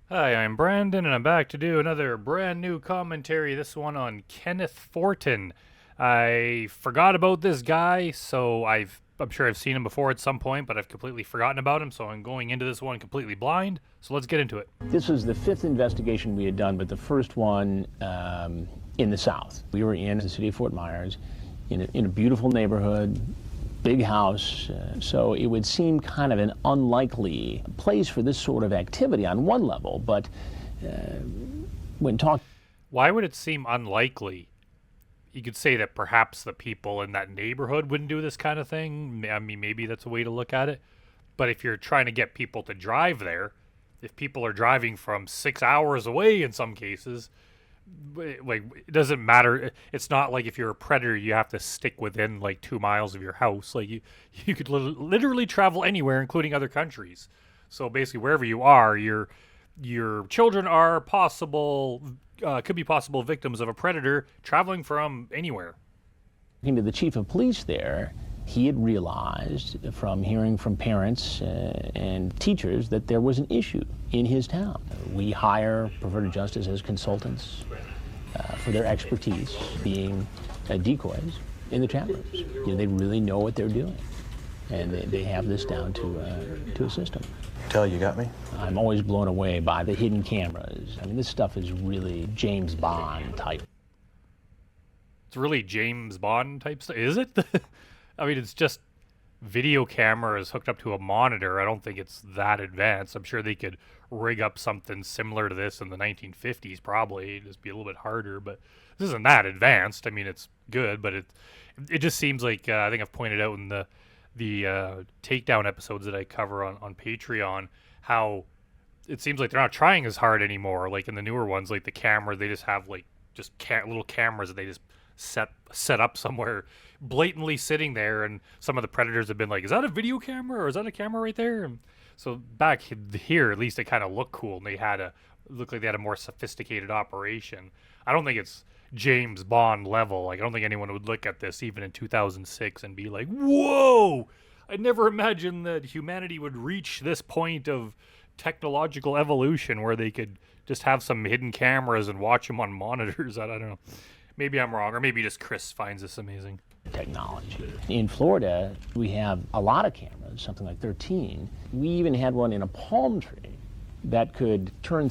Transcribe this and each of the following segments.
Hi, I'm Brandon, and I'm back to do another brand new commentary, this one on Kenneth Forton. I forgot about this guy, so I'm sure I've seen him before at some point, but I've completely forgotten about him, so I'm going into this one completely blind. So let's get into it. This was the fifth investigation we had done, but the first one in the South. We were in the city of Fort Myers, in a beautiful neighborhood, big house, so it would seem kind of an unlikely place for this sort of activity on one level, but when talking... Why would it seem unlikely? You could say that perhaps the people in that neighborhood wouldn't do this kind of thing. I mean, maybe that's a way to look at it. But if you're trying to get people to drive there, if people are driving from 6 hours away in some cases, like, it doesn't matter. It's not like if you're a predator, you have to stick within like 2 miles of your house. Like you could literally travel anywhere, including other countries. So basically, wherever you are, your children are could be possible victims of a predator traveling from anywhere. To the chief of police there, he had realized from hearing from parents and teachers that there was an issue in his town. We hire perverted justice as consultants for their expertise being decoys in the chat rooms. They really know what they're doing, and they have this down to a system. Tell you got me? I'm always blown away by the hidden cameras. I mean, this stuff is really James Bond type. It's really James Bond type stuff, is it? I mean, it's just video cameras hooked up to a monitor. I don't think it's that advanced. I'm sure they could rig up something similar to this in the 1950s, probably. It'd just be a little bit harder, but this isn't that advanced. I mean, it's good, but it just seems like I think I've pointed out in the takedown episodes that I cover on Patreon how it seems like they're not trying as hard anymore. Like in the newer ones, like the camera, they just have like just little cameras that they just set up somewhere, blatantly sitting there, and some of the predators have been like, is that a video camera or is that a camera right there? And so back here, at least it kind of looked cool, and looked like they had a more sophisticated operation. I don't think it's James Bond level. Like, I don't think anyone would look at this even in 2006 and be like, whoa, I never imagined that humanity would reach this point of technological evolution where they could just have some hidden cameras and watch them on monitors. I don't know. Maybe I'm wrong, or maybe just Chris finds this amazing. Technology. In Florida, we have a lot of cameras, something like 13. We even had one in a palm tree that could turn...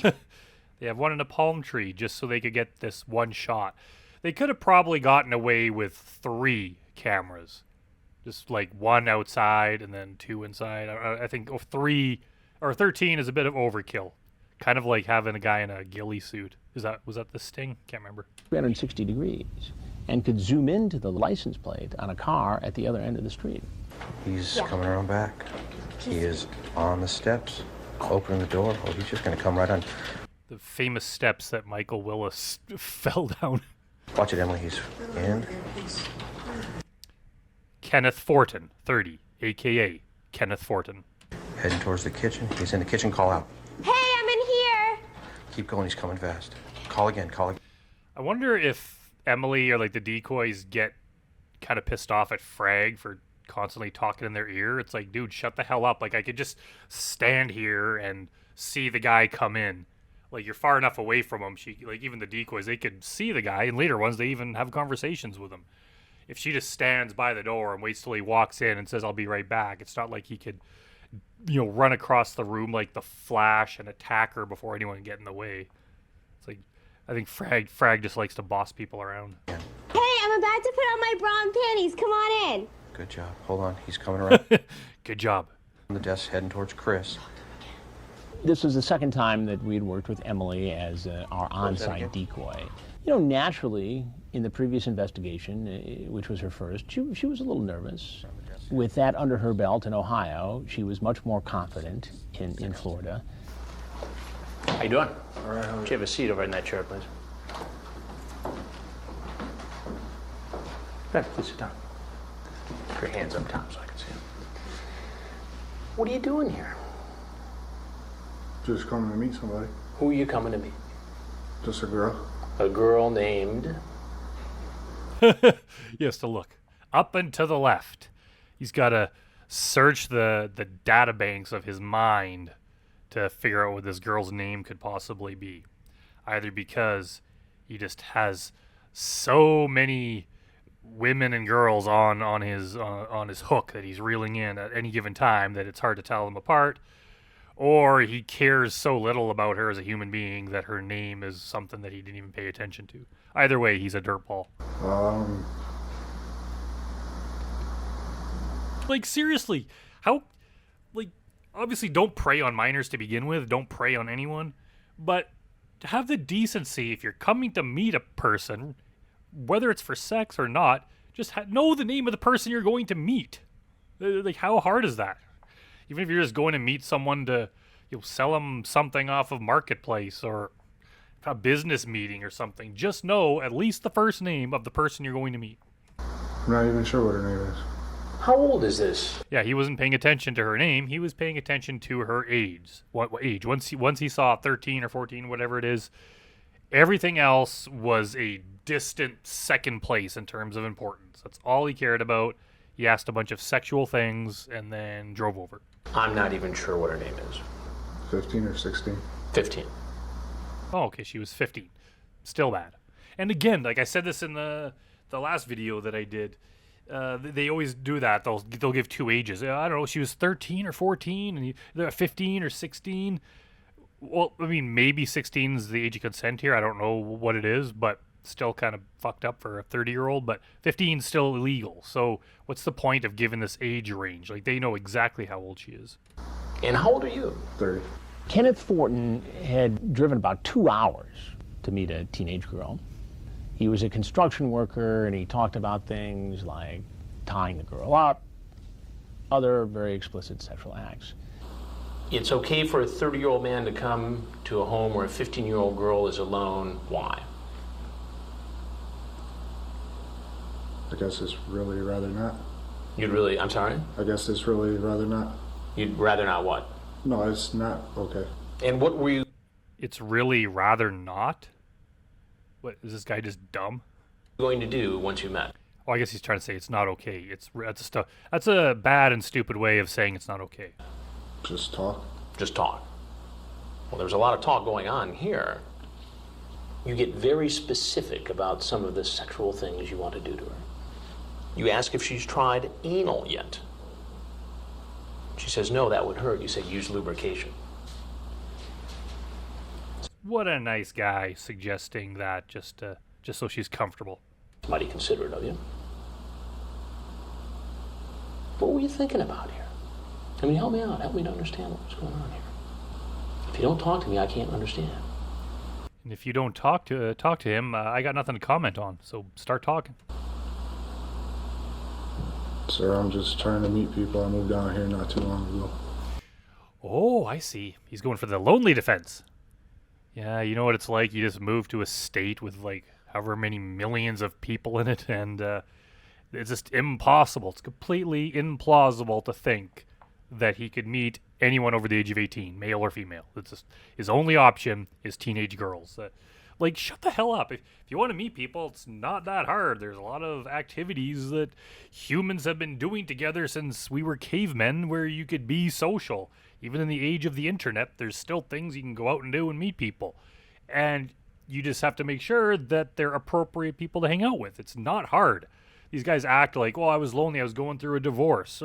They have one in a palm tree just so they could get this one shot. They could have probably gotten away with 3 cameras. Just like 1 outside and then 2 inside. I think 3 or 13 is a bit of overkill. Kind of like having a guy in a ghillie suit. Was that the Sting? Can't remember. 360 degrees, and could zoom into the license plate on a car at the other end of the street. He's coming around back. He is on the steps, opening the door. Oh, he's just going to come right on. The famous steps that Michael Willis fell down. Watch it, Emily. He's in. Kenneth Forton, 30, a.k.a. Kenneth Forton. Heading towards the kitchen. He's in the kitchen. Call out. Hey, I'm in here. Keep going. He's coming fast. Call again. Call again. I wonder if Emily or like the decoys get kind of pissed off at Frag for constantly talking in their ear. It's like, dude, shut the hell up. Like, I could just stand here and see the guy come in. Like, you're far enough away from him. Like, even the decoys, they could see the guy. And later ones, they even have conversations with him. If she just stands by the door and waits till he walks in and says, I'll be right back, it's not like he could, run across the room like the Flash and attack her before anyone can get in the way. It's like, I think Frag just likes to boss people around. Hey, I'm about to put on my bra and panties. Come on in. Good job. Hold on. He's coming around. Good job. On the desk, heading towards Chris. This was the second time that we'd worked with Emily as our on-site decoy. Naturally, in the previous investigation, which was her first, she was a little nervous. With that under her belt in Ohio, she was much more confident in Florida. How you doing? All right. Could you have a seat over in that chair, please? Good, please sit down. Put your hands up top so I can see them. What are you doing here? Just coming to meet somebody. Who are you coming to meet? Just a girl. A girl named... He has to look up and to the left. He's got to search the data banks of his mind to figure out what this girl's name could possibly be. Either because he just has so many women and girls on his hook that he's reeling in at any given time that it's hard to tell them apart, or he cares so little about her as a human being that her name is something that he didn't even pay attention to. Either way, he's a dirtball. Like, seriously, how, like, obviously don't prey on minors to begin with, don't prey on anyone, but to have the decency, if you're coming to meet a person, whether it's for sex or not, just know the name of the person you're going to meet. Like, how hard is that? Even if you're just going to meet someone to, sell them something off of Marketplace or a business meeting or something, just know at least the first name of the person you're going to meet. I'm not even sure what her name is. How old is this? Yeah, he wasn't paying attention to her name. He was paying attention to her age. What age? Once he saw 13 or 14, whatever it is, everything else was a distant second place in terms of importance. That's all he cared about. He asked a bunch of sexual things and then drove over. I'm not even sure what her name is. 15 or 16. 15. Oh, okay, she was 15. Still bad. And again, like I said this in the last video that I did, they always do that. They'll give two ages. I don't know, she was 13 or 14, and they're 15 or 16. Well, I mean, maybe 16 is the age of consent here. I don't know what it is, but still kind of fucked up for a 30-year-old. But 15 is still illegal. So what's the point of giving this age range? Like, they know exactly how old she is. And how old are you? 30. Kenneth Forton had driven about 2 hours to meet a teenage girl. He was a construction worker, and he talked about things like tying the girl up, other very explicit sexual acts. It's okay for a 30-year-old man to come to a home where a 15-year-old girl is alone. Why? I guess it's really rather not. I'm sorry? I guess it's really rather not. You'd rather not what? No, it's not okay. And what were you It's really rather not? What, is this guy just dumb? going to do once you met? Oh, I guess he's trying to say it's not okay. That's a bad and stupid way of saying it's not okay. Just talk. Just talk. Well, there's a lot of talk going on here. You get very specific about some of the sexual things you want to do to her. You ask if she's tried anal yet. She says, no, that would hurt. You say, use lubrication. What a nice guy suggesting that just so she's comfortable. Mighty considerate of you. What were you thinking about here? I mean, help me out. Help me to understand what's going on here. If you don't talk to me, I can't understand. And if you don't talk to him, I got nothing to comment on. So start talking. Sir, I'm just trying to meet people. I moved down here not too long ago. Oh, I see. He's going for the lonely defense. Yeah, you know what it's like. You just move to a state with like however many millions of people in it, and it's just impossible. It's completely implausible to think that he could meet anyone over the age of 18, male or female. It's just his only option is teenage girls. Like, shut the hell up. If you want to meet people, it's not that hard. There's a lot of activities that humans have been doing together since we were cavemen where you could be social. Even in the age of the internet, there's still things you can go out and do and meet people. And you just have to make sure that they're appropriate people to hang out with. It's not hard. These guys act like, well, I was lonely. I was going through a divorce.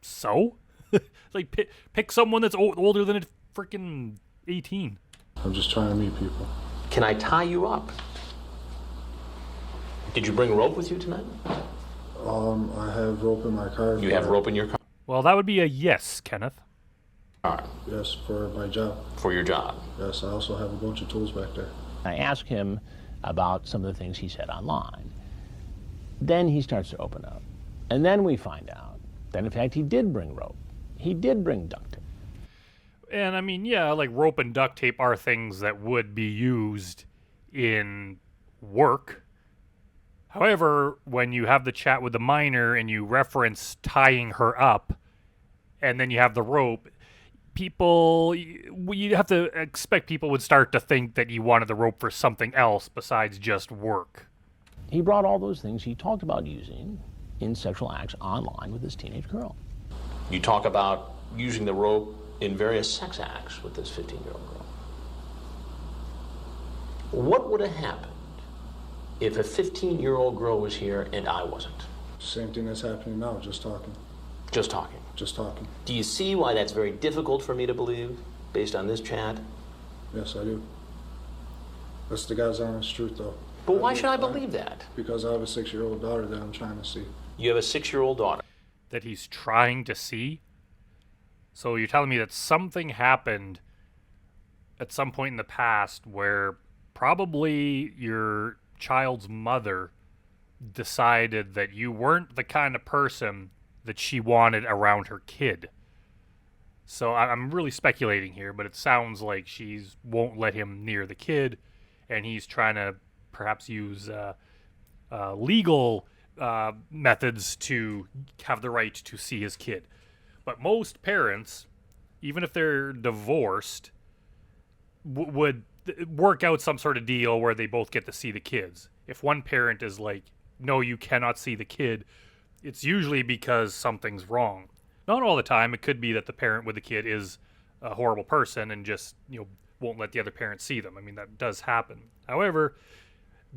So? Like, pick someone that's older than freaking 18. I'm just trying to meet people. Can I tie you up? Did you bring rope with you tonight? I have rope in my car. You have rope in your car? Well, that would be a yes, Kenneth. Yes, for my job. For your job? Yes, I also have a bunch of tools back there. I ask him about some of the things he said online. Then he starts to open up. And then we find out that, in fact, he did bring rope. He did bring duct tape. And I mean, yeah, like rope and duct tape are things that would be used in work. However, when you have the chat with the minor and you reference tying her up, and then you have the rope, you have to expect people would start to think that you wanted the rope for something else besides just work. He brought all those things he talked about using in sexual acts online with this teenage girl. You talk about using the rope in various sex acts with this 15-year-old girl. What would have happened if a 15-year-old girl was here and I wasn't? Same thing that's happening now, just talking. Just talking. Just talking. Do you see why that's very difficult for me to believe, based on this chat? Yes, I do. That's the God's honest truth, though. But why should I believe that? Because I have a 6-year-old daughter that I'm trying to see. You have a 6-year-old daughter. That he's trying to see? So you're telling me that something happened at some point in the past where probably your child's mother decided that you weren't the kind of person that she wanted around her kid. So I'm really speculating here, but it sounds like she won't let him near the kid, and he's trying to perhaps use legal methods to have the right to see his kid. But most parents, even if they're divorced, would work out some sort of deal where they both get to see the kids. If one parent is like, no, you cannot see the kid, it's usually because something's wrong. Not all the time. It could be that the parent with the kid is a horrible person and just, won't let the other parent see them. I mean, that does happen. However,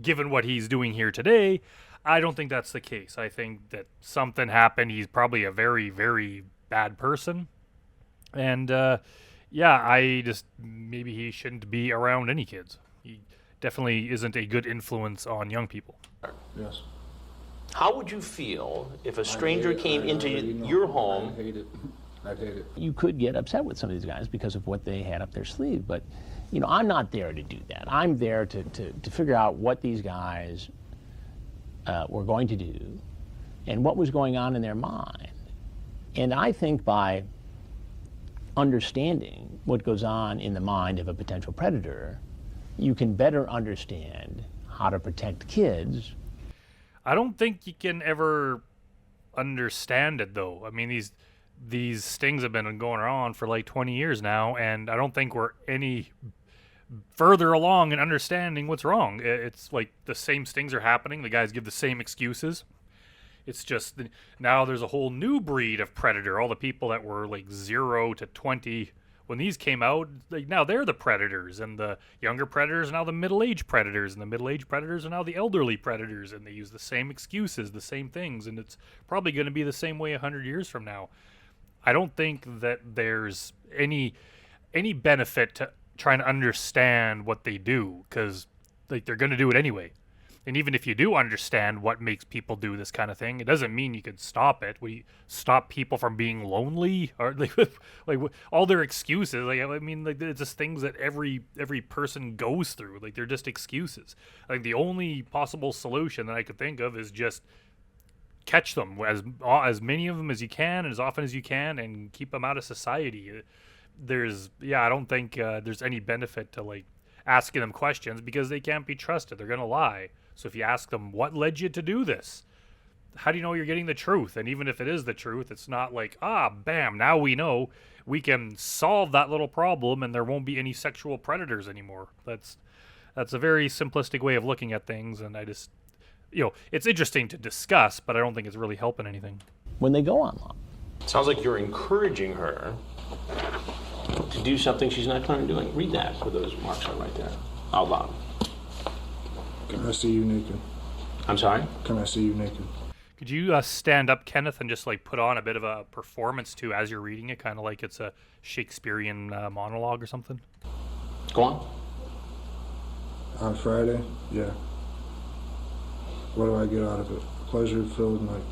given what he's doing here today, I don't think that's the case. I think that something happened. He's probably a very, very bad person. And, maybe he shouldn't be around any kids. He definitely isn't a good influence on young people. Yes. How would you feel if a stranger came into your home? I hate it. I'd hate it. You could get upset with some of these guys because of what they had up their sleeve, but I'm not there to do that. I'm there to figure out what these guys were going to do and what was going on in their mind. And I think by understanding what goes on in the mind of a potential predator, you can better understand how to protect kids. I don't think you can ever understand it, though. I mean, these stings have been going on for like 20 years now, and I don't think we're any further along in understanding what's wrong. It's like the same stings are happening. The guys give the same excuses. It's just now there's a whole new breed of predator. All the people that were like 0 to 20 when these came out, like now they're the predators, and the younger predators are now the middle-aged predators, and the middle-aged predators are now the elderly predators, and they use the same excuses, the same things, and it's probably going to be the same way 100 years from now. I don't think that there's any benefit to trying to understand what they do, because like they're going to do it anyway. And even if you do understand what makes people do this kind of thing, it doesn't mean you could stop it. We stop people from being lonely, or like all their excuses. Like I mean, like it's just things that every person goes through. Like they're just excuses. Like the only possible solution that I could think of is just catch them as many of them as you can and as often as you can, and keep them out of society. I don't think there's any benefit to like asking them questions, because they can't be trusted. They're gonna lie. So if you ask them, what led you to do this? How do you know you're getting the truth? And even if it is the truth, it's not like, bam, now we know. We can solve that little problem and there won't be any sexual predators anymore. That's a very simplistic way of looking at things, and I just, it's interesting to discuss, but I don't think it's really helping anything. When they go online. Sounds like you're encouraging her to do something she's not planning on doing. Read that, where those marks are right there, out loud. Can I see you naked? I'm sorry? Can I see you naked? Could you stand up, Kenneth, and just like put on a bit of a performance too as you're reading it, kind of like it's a Shakespearean monologue or something? Go on. On Friday? Yeah. What do I get out of it? Pleasure-filled night.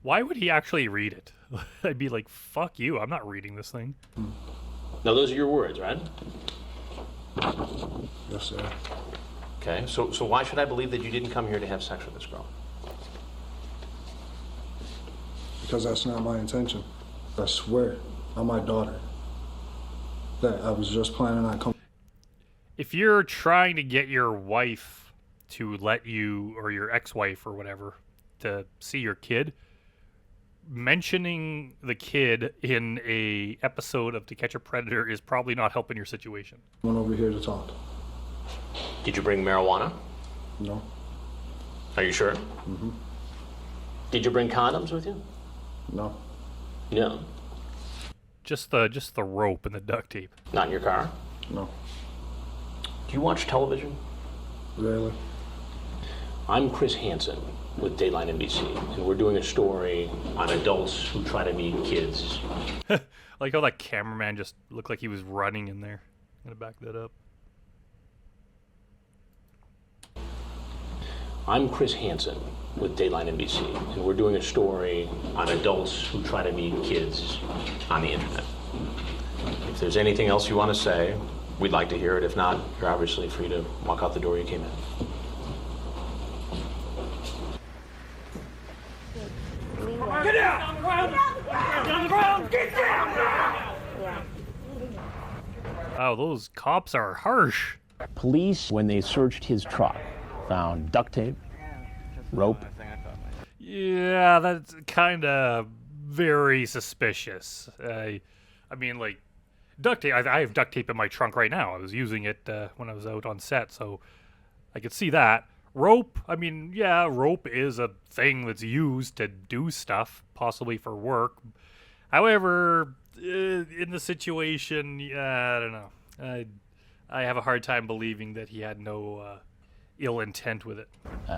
Why would he actually read it? I'd be like, fuck you, I'm not reading this thing. Now those are your words, right? Yes, sir. Okay, so why should I believe that you didn't come here to have sex with this girl? Because that's not my intention. I swear on my daughter that I was just planning on coming. If you're trying to get your wife to let you, or your ex-wife or whatever, to see your kid, mentioning the kid in a episode of To Catch a Predator is probably not helping your situation. I went over here to talk. Did you bring marijuana? No. Are you sure? Mm-hmm. Did you bring condoms with you? No. No. Just the rope and the duct tape. Not in your car? No, Do you watch television? rarely. I'm Chris Hansen with Dateline NBC, and we're doing a story on adults who try to meet kids. I like how that cameraman just looked like he was running in there. I'm gonna back that up. I'm Chris Hansen with Dateline NBC, and we're doing a story on adults who try to meet kids on the internet. If there's anything else you want to say, we'd like to hear it. If not, you're obviously free to walk out the door you came in. Get down! On the ground! Get on the ground! Get down! Yeah. Wow, those cops are harsh. Police, when they searched his truck, found duct tape, rope. Yeah, that's kind of very suspicious. I mean, like, duct tape. I have duct tape in my trunk right now. I was using it when I was out on set, so I could see that. Rope, I mean, yeah, rope is a thing that's used to do stuff, possibly for work. However, in the situation, I don't know. I have a hard time believing that he had no ill intent with it.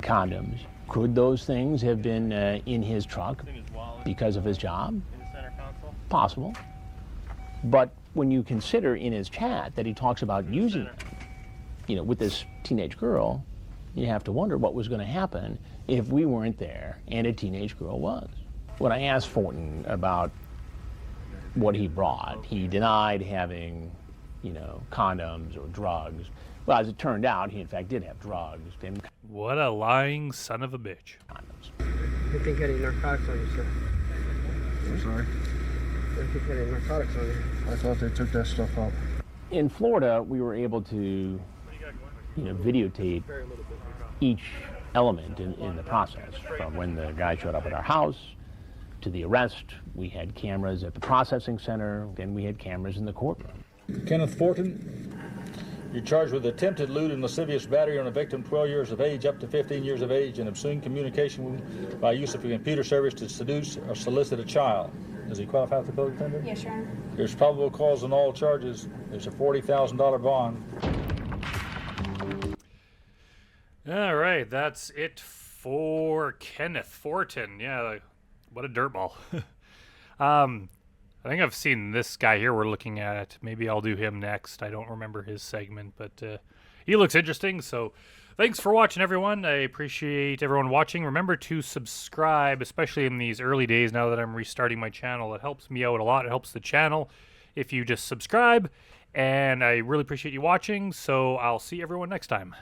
Condoms. Could those things have been in his truck because of his job? Possible. But when you consider in his chat that he talks about using them, with this teenage girl, you have to wonder what was going to happen if we weren't there and a teenage girl was. When I asked Forton about what he brought, he denied having, condoms or drugs. Well, as it turned out, he in fact did have drugs and What a lying son of a bitch. condoms. I think you had any narcotics on you, sir. I'm sorry. I think you had any narcotics on you. I thought they took that stuff out. In Florida, we were able to, videotape each element in the process, from when the guy showed up at our house to the arrest. We had cameras at the processing center, then we had cameras in the courtroom. Kenneth Forton, you're charged with attempted lewd and lascivious battery on a victim 12 years of age up to 15 years of age and obscene communication by use of a computer service to seduce or solicit a child. Does he qualify for the code offender? Yes, Your Honor. There's probable cause on all charges. There's a $40,000 bond. All right, that's it for Kenneth Forton. Yeah, what a dirtball. I think I've seen this guy here we're looking at. Maybe I'll do him next. I don't remember his segment, but he looks interesting. So thanks for watching, everyone. I appreciate everyone watching. Remember to subscribe, especially in these early days now that I'm restarting my channel. It helps me out a lot. It helps the channel if you just subscribe. And I really appreciate you watching. So I'll see everyone next time.